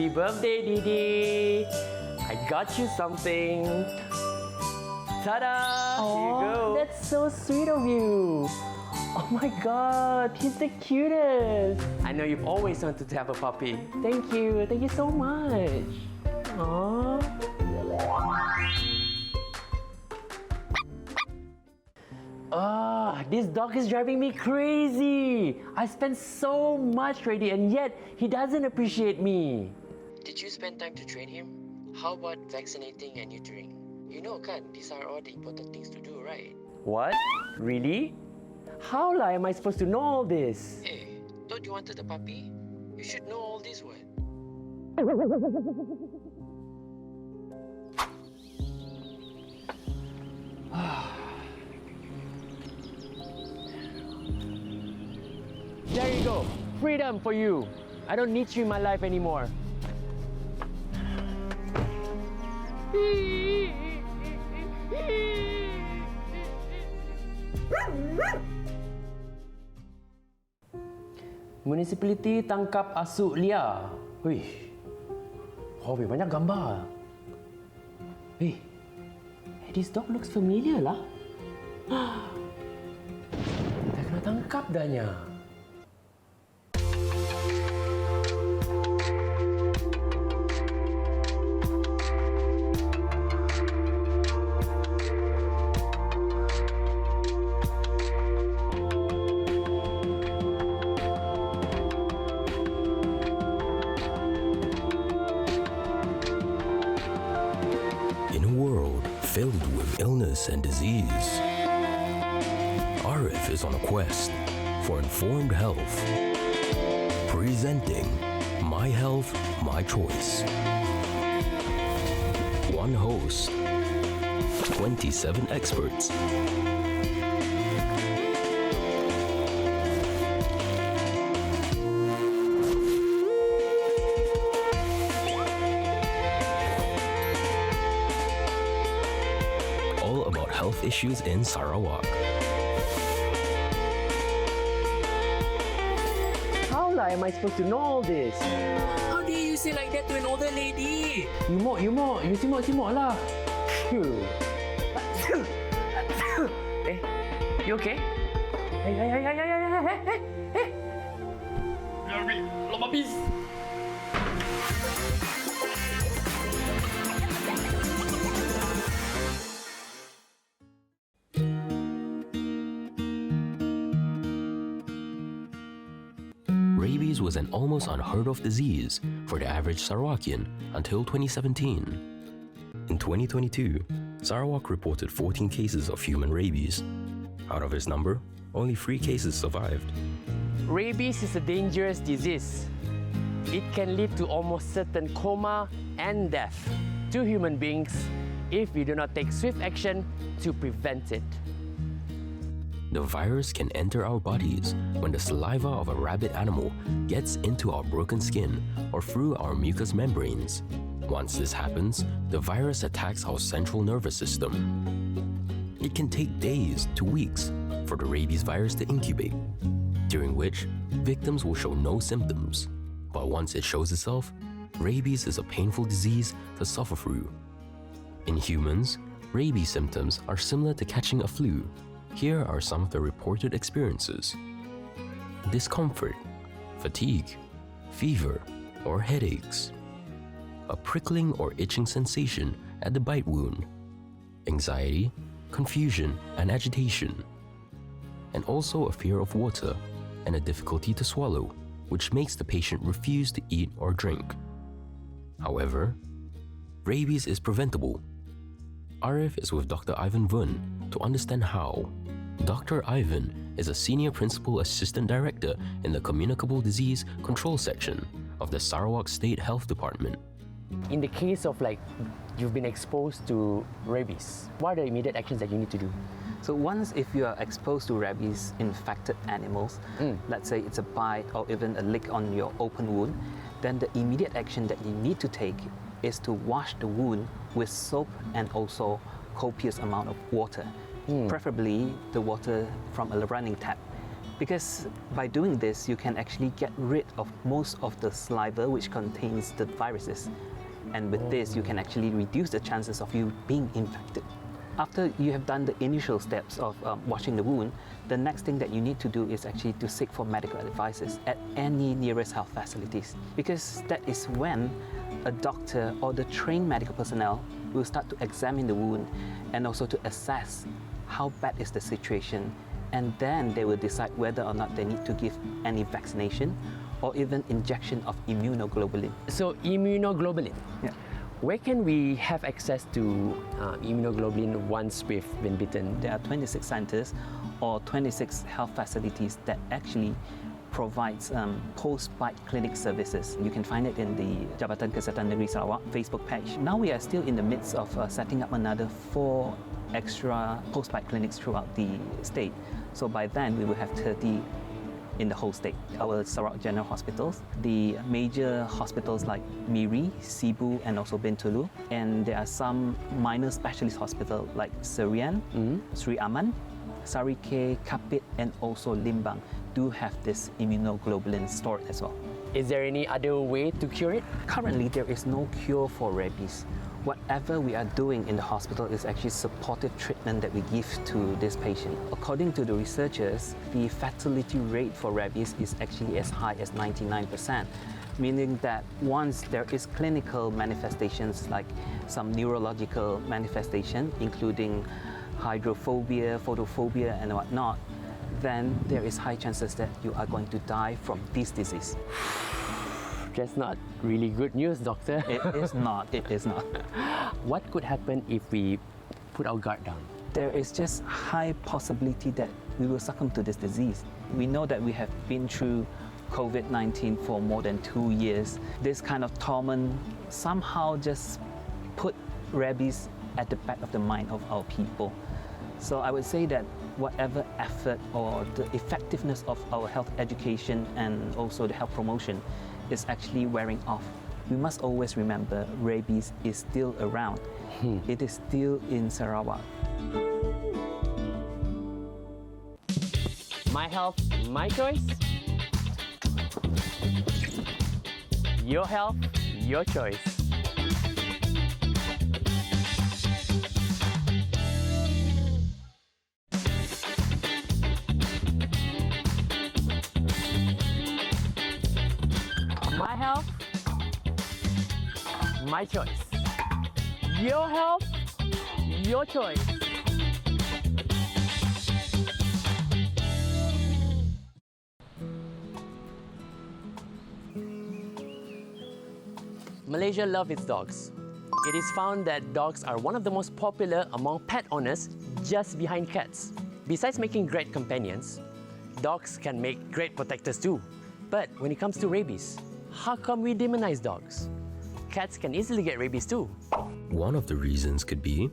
Happy birthday, Didi! I got you something. Ta-da! Here you go. That's so sweet of you. Oh my god, he's the cutest. I know you've always wanted to have a puppy. Thank you so much. Aww. This dog is driving me crazy. I spent so much already and yet he doesn't appreciate me. Did you spend time to train him? How about vaccinating and neutering? You know, kan, these are all the important things to do, right? What? Really? How am I supposed to know all this? Hey, thought you wanted a puppy? You should know all this, what? There you go. Freedom for you. I don't need you in my life anymore. Municipality tangkap asu liar. Wih. Oh, banyak gambar. Hey, this dog looks familiar lah. Kita kena tangkap dahnya. Filled with illness and disease, Arif is on a quest for informed health. Presenting My Health, My Choice. One host, 27 experts. All about health issues in Sarawak. How am I supposed to know all this? How dare you say like that to an older lady? You simok lah. You okay? Hey. Rabies! Rabies was an almost unheard of disease for the average Sarawakian until 2017. In 2022, Sarawak reported 14 cases of human rabies. Out of this number, only 3 cases survived. Rabies is a dangerous disease. It can lead to almost certain coma and death to human beings if we do not take swift action to prevent it. The virus can enter our bodies when the saliva of a rabid animal gets into our broken skin or through our mucous membranes. Once this happens, the virus attacks our central nervous system. It can take days to weeks for the rabies virus to incubate, during which victims will show no symptoms. But once it shows itself, rabies is a painful disease to suffer through. In humans, rabies symptoms are similar to catching a flu. Here are some of the reported experiences. Discomfort, fatigue, fever, or headaches. A prickling or itching sensation at the bite wound. Anxiety, confusion, and agitation. And also a fear of water and a difficulty to swallow, which makes the patient refuse to eat or drink. However, rabies is preventable. Arif is with Dr. Ivan Vun to understand how. Dr. Ivan is a Senior Principal Assistant Director in the Communicable Disease Control Section of the Sarawak State Health Department. In the case of you've been exposed to rabies, what are the immediate actions that you need to do? So once if you are exposed to rabies infected animals, let's say it's a bite or even a lick on your open wound, then the immediate action that you need to take is to wash the wound with soap and also copious amount of water, preferably the water from a running tap. Because by doing this, you can actually get rid of most of the saliva which contains the viruses. And with this, you can actually reduce the chances of you being infected. After you have done the initial steps of washing the wound, the next thing that you need to do is actually to seek for medical advices at any nearest health facilities, because that is when a doctor or the trained medical personnel will start to examine the wound and also to assess how bad is the situation, and then they will decide whether or not they need to give any vaccination or even injection of immunoglobulin. So immunoglobulin. Yeah. Where can we have access to immunoglobulin once we've been bitten? There are 26 centers or 26 health facilities that actually provides post-bite clinic services. You can find it in the Jabatan Kesihatan Negeri Sarawak Facebook page. Now we are still in the midst of setting up another 4 extra post-bite clinics throughout the state. So by then we will have 30 in the whole state. Our Sarawak General Hospitals, the major hospitals like Miri, Sibu and also Bintulu, and there are some minor specialist hospitals like Serian, Sri Aman, Sarike, Kapit and also Limbang do have this immunoglobulin stored as well. Is there any other way to cure it? Currently, there is no cure for rabies. Whatever we are doing in the hospital is actually supportive treatment that we give to this patient. According to the researchers, the fatality rate for rabies is actually as high as 99%, meaning that once there is clinical manifestations like some neurological manifestation, including hydrophobia, photophobia and whatnot, then there is high chances that you are going to die from this disease. That's not really good news, doctor. It is not, it is not. What could happen if we put our guard down? There is just high possibility that we will succumb to this disease. We know that we have been through COVID-19 for more than 2 years. This kind of torment somehow just put rabies at the back of the mind of our people. So I would say that whatever effort or the effectiveness of our health education and also the health promotion is actually wearing off. We must always remember rabies is still around. It is still in Sarawak. My health, my choice. Your health, your choice. My health, my choice. Your health, your choice. Malaysia loves its dogs. It is found that dogs are one of the most popular among pet owners, just behind cats. Besides making great companions, dogs can make great protectors too. But when it comes to rabies, how come we demonize dogs? Cats can easily get rabies too. One of the reasons could be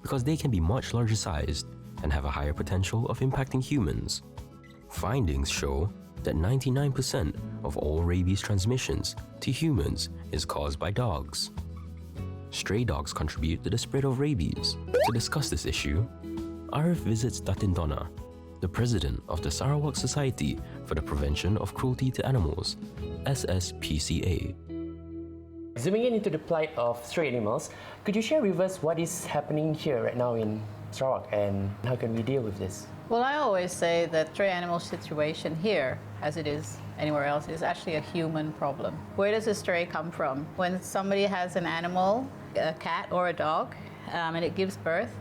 because they can be much larger sized and have a higher potential of impacting humans. Findings show that 99% of all rabies transmissions to humans is caused by dogs. Stray dogs contribute to the spread of rabies. To discuss this issue, Arif visits Datin Donna, the president of the Sarawak Society for the Prevention of Cruelty to Animals, SSPCA. Zooming in into the plight of stray animals, could you share with us what is happening here right now in Sarawak and how can we deal with this? Well, I always say that stray animal situation here, as it is anywhere else, is actually a human problem. Where does a stray come from? When somebody has an animal, a cat or a dog, and it gives birth,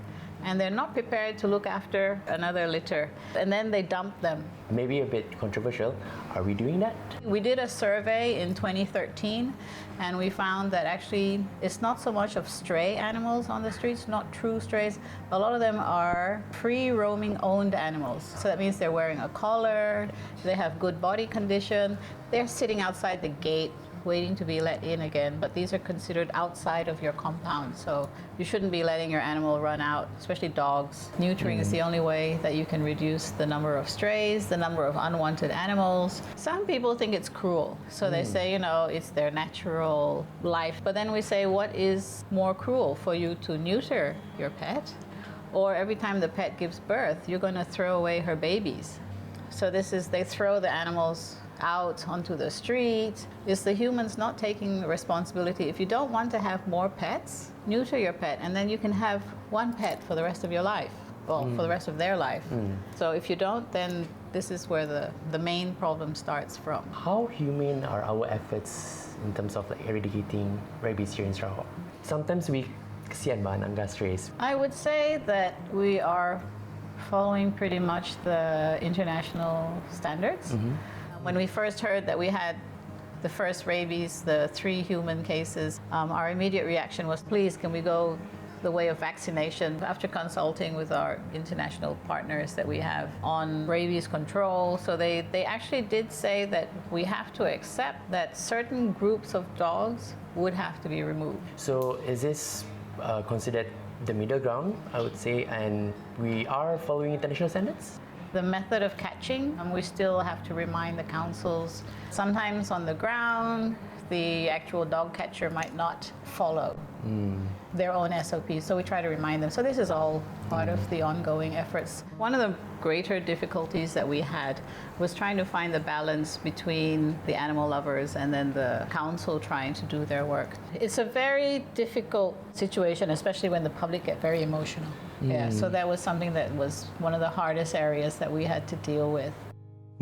and they're not prepared to look after another litter, and then they dump them. Maybe a bit controversial. Are we doing that? We did a survey in 2013, and we found that actually it's not so much of stray animals on the streets, not true strays. A lot of them are free roaming owned animals. So that means they're wearing a collar, they have good body condition, they're sitting outside the gate waiting to be let in again, but these are considered outside of your compound, so you shouldn't be letting your animal run out, especially dogs. Neutering is the only way that you can reduce the number of strays, the number of unwanted animals. Some people think it's cruel, so they say, you know, it's their natural life, but then we say, what is more cruel, for you to neuter your pet, or every time the pet gives birth, you're going to throw away her babies? So this is, they throw the animals out onto the street. It's the humans not taking responsibility. If you don't want to have more pets, neuter your pet, and then you can have one pet for the rest of your life, well, for the rest of their life. So if you don't, then this is where the main problem starts from. How humane are our efforts in terms of like eradicating rabies here in Sarawak? Sometimes we kesian ba anak strays. I would say that we are following pretty much the international standards. When we first heard that we had the first rabies, the 3 human cases, our immediate reaction was, please, can we go the way of vaccination? After consulting with our international partners that we have on rabies control, so they actually did say that we have to accept that certain groups of dogs would have to be removed. So is this considered the middle ground, I would say, and we are following international standards? The method of catching, we still have to remind the councils. Sometimes on the ground, the actual dog catcher might not follow their own SOPs, so we try to remind them. So this is all part of the ongoing efforts. One of the greater difficulties that we had was trying to find the balance between the animal lovers and then the council trying to do their work. It's a very difficult situation, especially when the public get very emotional. Yeah, so that was something that was one of the hardest areas that we had to deal with.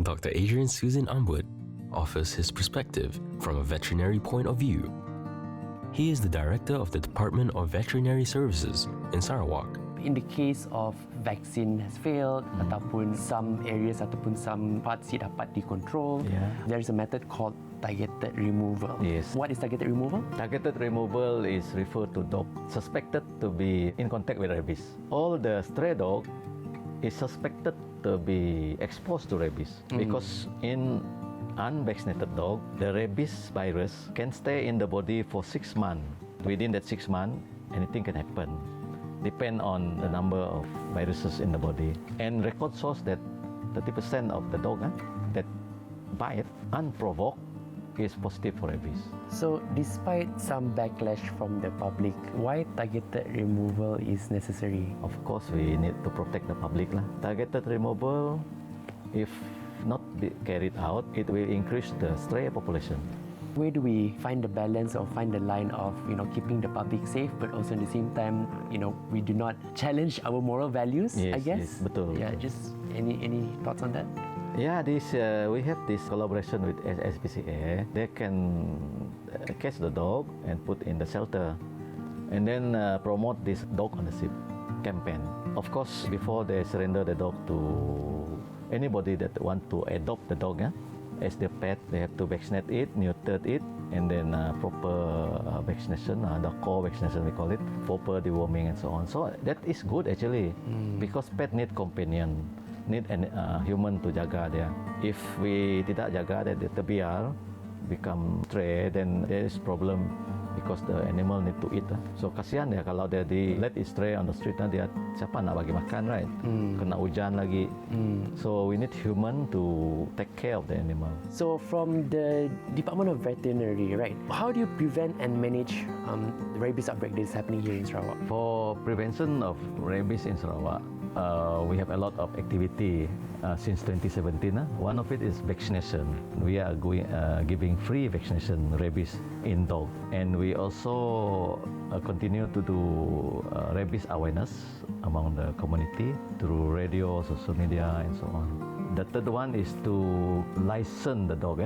Dr. Adrian Susan Unwood offers his perspective from a veterinary point of view. He is the director of the Department of Veterinary Services in Sarawak. In the case of vaccine has failed ataupun some areas ataupun some parts tidak dapat dikontrol, there is a method called targeted removal. Yes. What is targeted removal? Targeted removal is referred to dog suspected to be in contact with rabies. All the stray dog is suspected to be exposed to rabies because in unvaccinated dog, the rabies virus can stay in the body for 6 months. Within that 6 months, anything can happen. Depend on the number of viruses in the body. And record shows that 30% of the dog that bite unprovoked is positive for rabies. So despite some backlash from the public, why targeted removal is necessary? Of course, we need to protect the public. Targeted removal, if not be carried out, it will increase the stray population. Where do we find the balance or find the line of keeping the public safe, but also at the same time we do not challenge our moral values? Yes, I guess. yes, betul. Yeah, just any thoughts on that? Yeah, we have this collaboration with SPCA. They can catch the dog and put in the shelter, and then promote this dog ownership campaign. Of course, before they surrender the dog to anybody that want to adopt the dog as their pet, they have to vaccinate it, neuter it, and then proper vaccination, the core vaccination we call it, proper deworming and so on. So that is good actually, because pet need companion, need a human to jaga dia. If we tidak jaga, dia terbiar, become stray, then there is problem because the animal need to eat. So kasihan ya kalau dia di let it stray on the street, dia siapa nak bagi makan, right? Kena hujan lagi. So we need human to take care of the animal. So from the Department of Veterinary, right, how do you prevent and manage the rabies outbreak that is happening here in Sarawak? For prevention of rabies in Sarawak, we have a lot of activity since 2017. One of it is vaccination. We are giving free vaccination rabies in dog, and we also continue to do rabies awareness among the community through radio, social media, and so on. The third one is to license the dog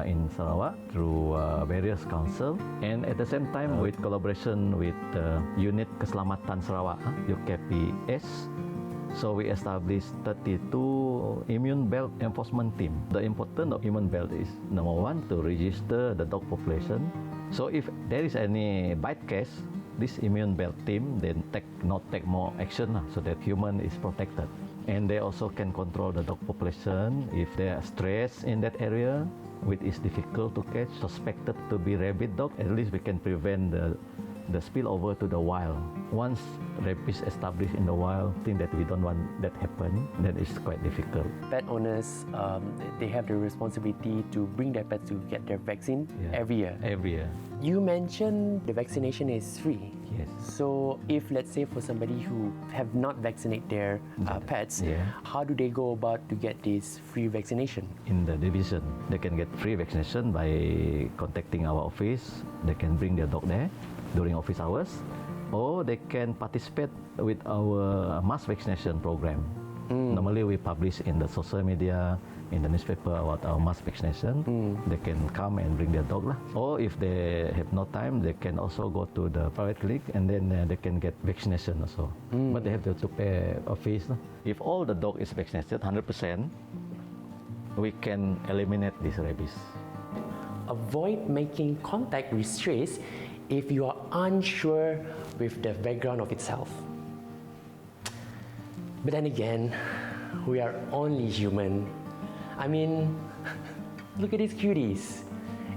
in Sarawak through various council, and at the same time with collaboration with Unit Keselamatan Sarawak, UKPS. So we established 32 immune belt enforcement team. The importance of immune belt is number one, to register the dog population. So if there is any bite case, this immune belt team then not take more action so that human is protected. And they also can control the dog population if there are stress in that area, which is difficult to catch, suspected to be rabid dog. At least we can prevent the the spillover to the wild. Once rabies established in the wild, thing that we don't want that happen, then it's quite difficult. Pet owners, they have the responsibility to bring their pets to get their vaccine every year. Every year, You mentioned the vaccination is free. yes. So if, let's say, for somebody who have not vaccinated their pets, Yeah. how do they go about to get this free vaccination? In the division, they can get free vaccination by contacting our office. They can bring their dog there during office hours, or they can participate with our mass vaccination program. Normally we publish in the social media, in the newspaper about our mass vaccination. They can come and bring their dog lah. Or if they have no time, they can also go to the private clinic and then they can get vaccination also. But they have to pay a fees lah. If all the dog is vaccinated 100%, we can eliminate this rabies. Avoid making contact with strays if you are unsure with the background of itself. But then again, we are only human. I mean, look at these cuties.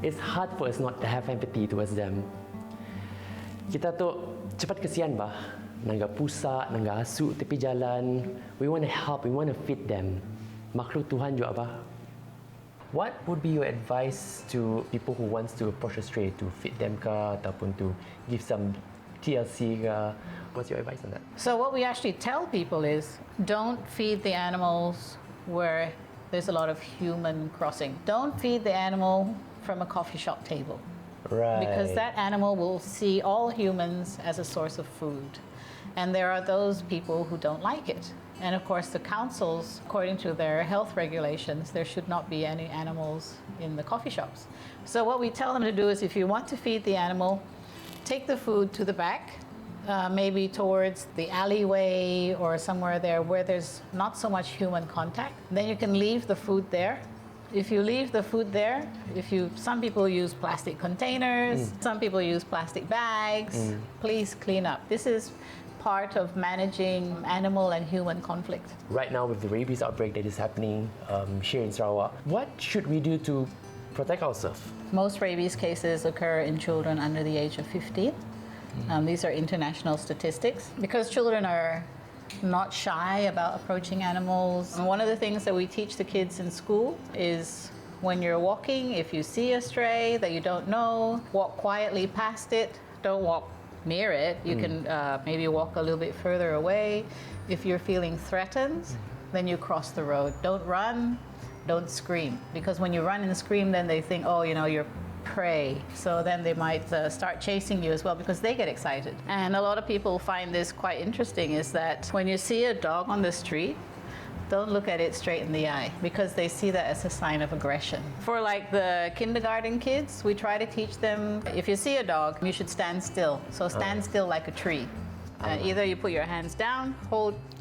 It's hard for us not to have empathy towards them. Kita tu cepat kesian bah, nangga pusak, nangga asu tepi jalan. We want to help, we want to feed them. Makhluk Tuhan juga bah. What would be your advice to people who wants to approach a stray to feed them ke ataupun to give some TLC ke? What's your advice on that? So what we actually tell people is don't feed the animals where there's a lot of human crossing. Don't feed the animal from a coffee shop table. Right. Because that animal will see all humans as a source of food. And there are those people who don't like it. And of course the councils, according to their health regulations, there should not be any animals in the coffee shops. So what we tell them to do is if you want to feed the animal, take the food to the back, maybe towards the alleyway or somewhere there where there's not so much human contact. Then you can leave the food there. If you leave the food there, some people use plastic containers, some people use plastic bags, please clean up. This is part of managing animal and human conflict. Right now with the rabies outbreak that is happening here in Sarawak, what should we do to protect ourselves? Most rabies cases occur in children under the age of 15. These are international statistics. Because children are not shy about approaching animals, and one of the things that we teach the kids in school is when you're walking, if you see a stray that you don't know, walk quietly past it. Don't walk near it. You can maybe walk a little bit further away. If you're feeling threatened, then you cross the road. Don't run, don't scream. Because when you run and scream, then they think, oh, you're prey. So then they might start chasing you as well because they get excited. And a lot of people find this quite interesting is that when you see a dog on the street, don't look at it straight in the eye because they see that as a sign of aggression. For like the kindergarten kids, we try to teach them, if you see a dog, you should stand still. So stand still like a tree. Either you put your hands down,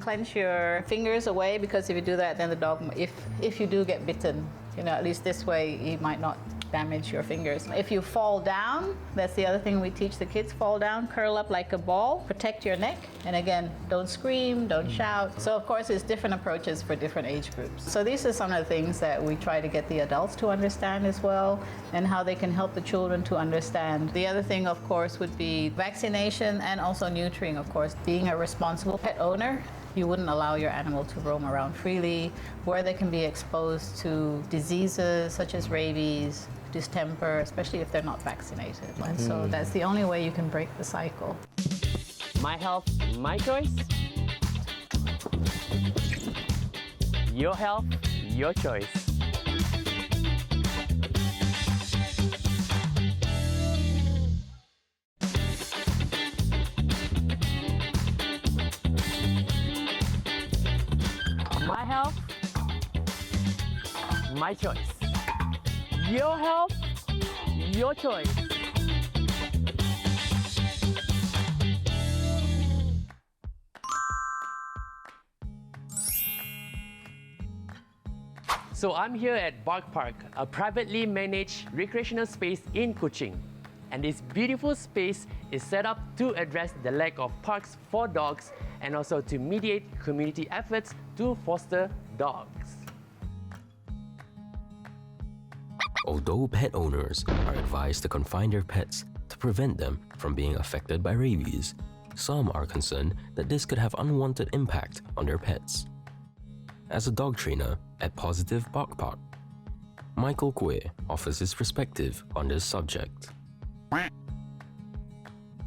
clench your fingers away because if you do that, then the dog, if you do get bitten, at least this way, he might not damage your fingers. If you fall down, that's the other thing we teach the kids, fall down, curl up like a ball, protect your neck, and again, don't scream, don't shout. So of course, there's different approaches for different age groups. So these are some of the things that we try to get the adults to understand as well, and how they can help the children to understand. The other thing, of course, would be vaccination and also neutering, of course. Being a responsible pet owner, you wouldn't allow your animal to roam around freely, where they can be exposed to diseases such as rabies, distemper, especially if they're not vaccinated. And so that's the only way you can break the cycle. My health, my choice. Your health, your choice. My health, my choice. Your health, your choice. So I'm here at Bark Park, a privately managed recreational space in Kuching. And this beautiful space is set up to address the lack of parks for dogs and also to mediate community efforts to foster dogs. Although pet owners are advised to confine their pets to prevent them from being affected by rabies, some are concerned that this could have unwanted impact on their pets. As a dog trainer at Positive Bark Park, Michael Kwe offers his perspective on this subject.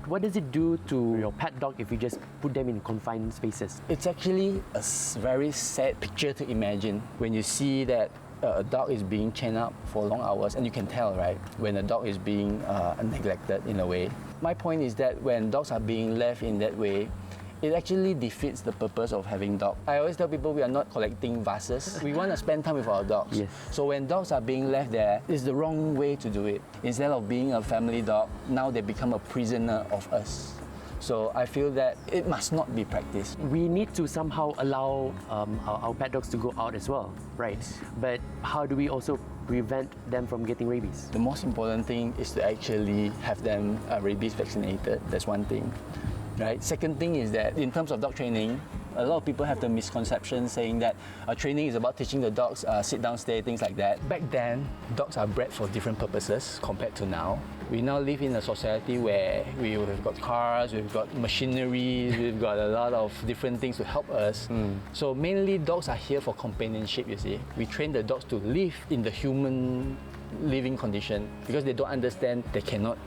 What does it do to your pet dog if you just put them in confined spaces? It's actually a very sad picture to imagine when you see that a dog is being chained up for long hours, and you can tell, right, when a dog is being neglected in a way. My point is that when dogs are being left in that way, it actually defeats the purpose of having dogs. I always tell people we are not collecting vases. We want to spend time with our dogs. Yes. So when dogs are being left there, it's the wrong way to do it. Instead of being a family dog, now they become a prisoner of us. So I feel that it must not be practiced. We need to somehow allow our pet dogs to go out as well, right? But how do we also prevent them from getting rabies? The most important thing is to actually have them rabies vaccinated. That's one thing. Right. Second thing is that in terms of dog training, a lot of people have the misconception saying that training is about teaching the dogs sit down, stay, things like that. Back then, dogs are bred for different purposes compared to now. We now live in a society where we've got cars, we've got machinery, we've got a lot of different things to help us. So mainly dogs are here for companionship, you see. We train the dogs to live in the human living condition because they don't understand they cannot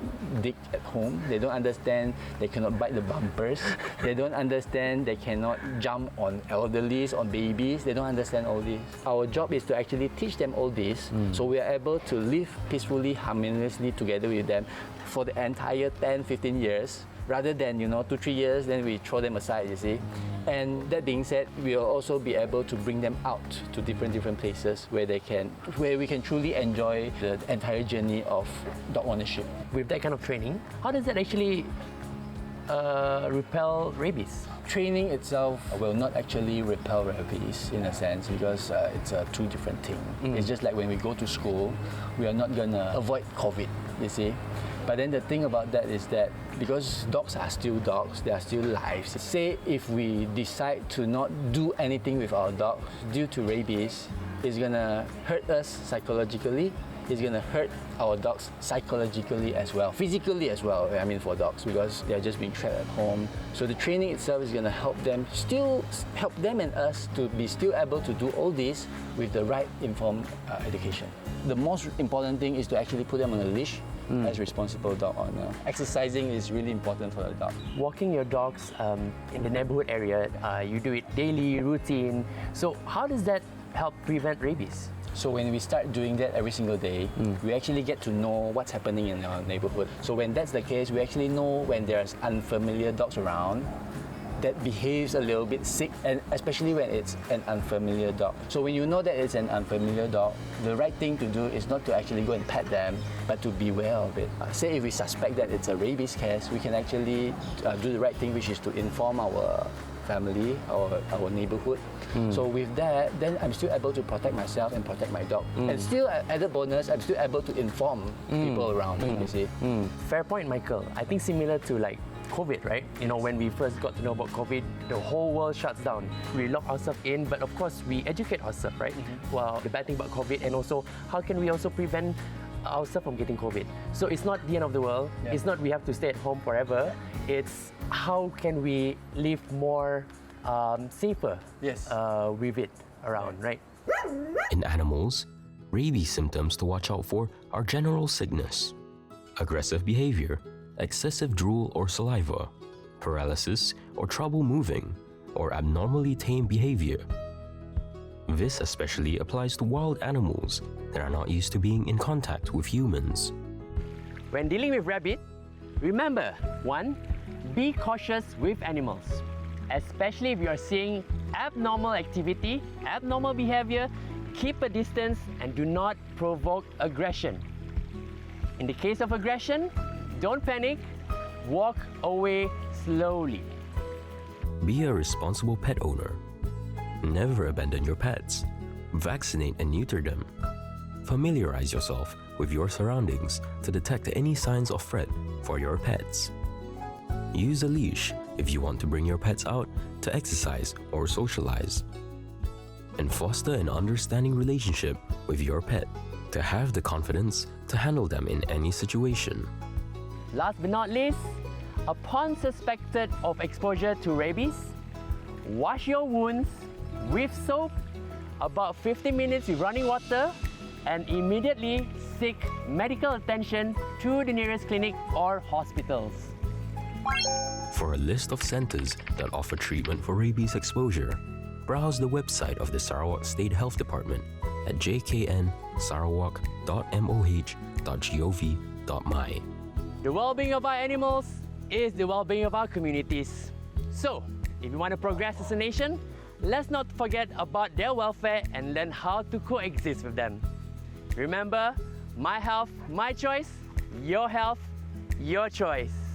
dig at home, they don't understand they cannot bite the bumpers, they don't understand they cannot jump on elderlies, on babies, they don't understand all this. Our job is to actually teach them all this so we are able to live peacefully, harmoniously together with them for the entire 10-15 years rather than 2-3 years then we throw them aside, you see. And that being said, we will also be able to bring them out to different places where we can truly enjoy the entire journey of dog ownership. With that kind of training, how does that actually repel rabies? Training itself will not actually repel rabies in a sense because it's a two different thing. It's just like when we go to school, we are not gonna avoid COVID, you see. But then the thing about that is that because dogs are still dogs, they are still lives. Say if we decide to not do anything with our dogs due to rabies, it's gonna hurt us psychologically, it's gonna hurt our dogs psychologically as well, physically as well, I mean for dogs, because they're just being trapped at home. So the training itself is gonna help them and us to be still able to do all this with the right informed education. The most important thing is to actually put them on a leash as responsible dog owner. Exercising is really important for the dog. Walking your dogs in the neighborhood area, you do it daily, routine. So how does that help prevent rabies? So when we start doing that every single day, we actually get to know what's happening in our neighborhood. So when that's the case, we actually know when there's unfamiliar dogs around that behaves a little bit sick, and especially when it's an unfamiliar dog. So when you know that it's an unfamiliar dog, the right thing to do is not to actually go and pet them, but to beware of it. Say if we suspect that it's a rabies case, we can actually do the right thing, which is to inform our family, our neighborhood. So with that, then I'm still able to protect myself and protect my dog. And still, added bonus, I'm still able to inform people around, you see. Fair point, Michael. I think similar to like COVID, right? When we first got to know about COVID, the whole world shuts down. We lock ourselves in, but of course we educate ourselves, right? Well, the bad thing about COVID, and also how can we also prevent ourselves from getting COVID? So it's not the end of the world. Yeah. It's not we have to stay at home forever. It's how can we live more safer with it around, right? In animals, rabies symptoms to watch out for are general sickness, aggressive behavior, excessive drool or saliva, paralysis or trouble moving, or abnormally tame behavior. This especially applies to wild animals that are not used to being in contact with humans. When dealing with rabbit, remember, 1, be cautious with animals, especially if you are seeing abnormal activity, abnormal behavior. Keep a distance and do not provoke aggression. In the case of aggression, don't panic, walk away slowly. Be a responsible pet owner. Never abandon your pets. Vaccinate and neuter them. Familiarize yourself with your surroundings to detect any signs of threat for your pets. Use a leash if you want to bring your pets out to exercise or socialize. And foster an understanding relationship with your pet to have the confidence to handle them in any situation. Last but not least, upon suspected of exposure to rabies, wash your wounds with soap, about 15 minutes with running water, and immediately seek medical attention to the nearest clinic or hospitals. For a list of centers that offer treatment for rabies exposure, browse the website of the Sarawak State Health Department at jknsarawak.moh.gov.my. The well-being of our animals is the well-being of our communities. So, if we want to progress as a nation, let's not forget about their welfare and learn how to coexist with them. Remember, my health, my choice, your health, your choice.